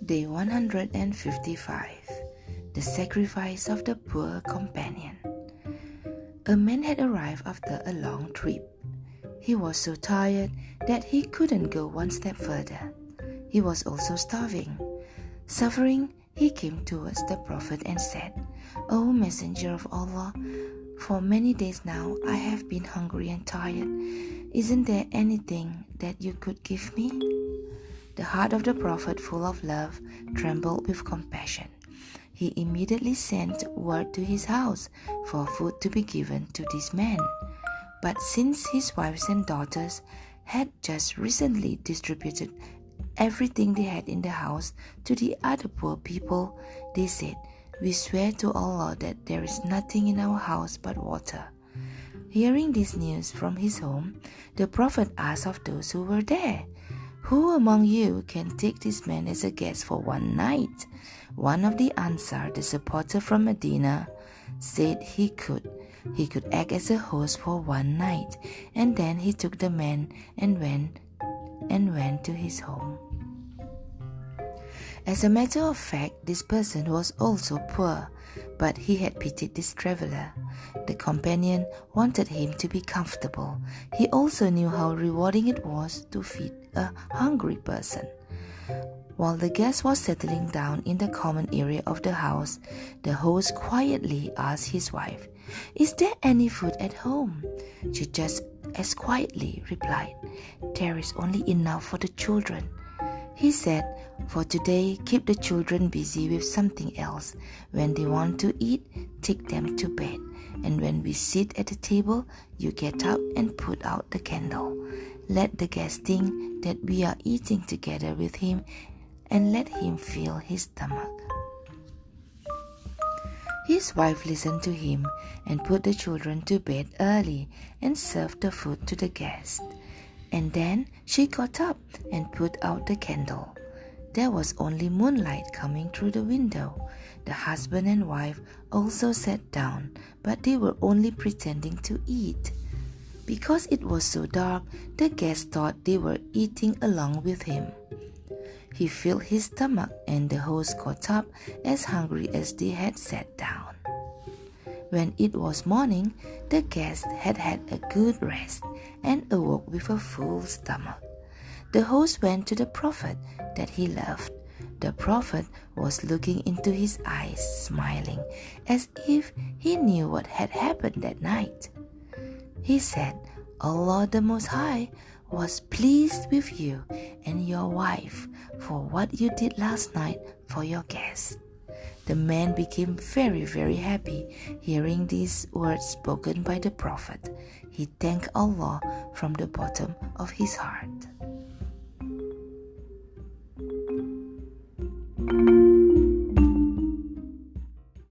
Day 155. The Sacrifice of the Poor Companion. A man had arrived after a long trip. He was so tired that he couldn't go one step further. He was also starving. Suffering, he came towards the Prophet and said, "O Messenger of Allah, for many days now I have been hungry and tired. Isn't there anything that you could give me?" The heart of the Prophet, full of love, trembled with compassion. He immediately sent word to his house for food to be given to this man. But since his wives and daughters had just recently distributed everything they had in the house to the other poor people, they said, "We swear to Allah that there is nothing in our house but water." Hearing this news from his home, the Prophet asked of those who were there, "Who among you can take this man as a guest for one night?" One of the Ansar, the supporter from Medina, said he could. He could act as a host for one night, and then he took the man and went to his home. As a matter of fact, this person was also poor, but he had pitied this traveler. The companion wanted him to be comfortable. He also knew how rewarding it was to feed a hungry person. While the guest was settling down in the common area of the house, the host quietly asked his wife, "Is there any food at home?" She just as quietly replied, "There is only enough for the children." He said, "For today, keep the children busy with something else. When they want to eat, take them to bed. And when we sit at the table, you get up and put out the candle. Let the guest think that we are eating together with him, and let him fill his stomach." His wife listened to him and put the children to bed early and served the food to the guest. And then she got up and put out the candle. There was only moonlight coming through the window. The husband and wife also sat down, but they were only pretending to eat. Because it was so dark, the guests thought they were eating along with him. He filled his stomach, and the host got up as hungry as they had sat down. When it was morning, the guest had had a good rest and awoke with a full stomach. The host went to the Prophet that he loved. The Prophet was looking into his eyes, smiling, as if he knew what had happened that night. He said, "Allah the Most High was pleased with you and your wife for what you did last night for your guest." The man became very, very happy hearing these words spoken by the Prophet. He thanked Allah from the bottom of his heart.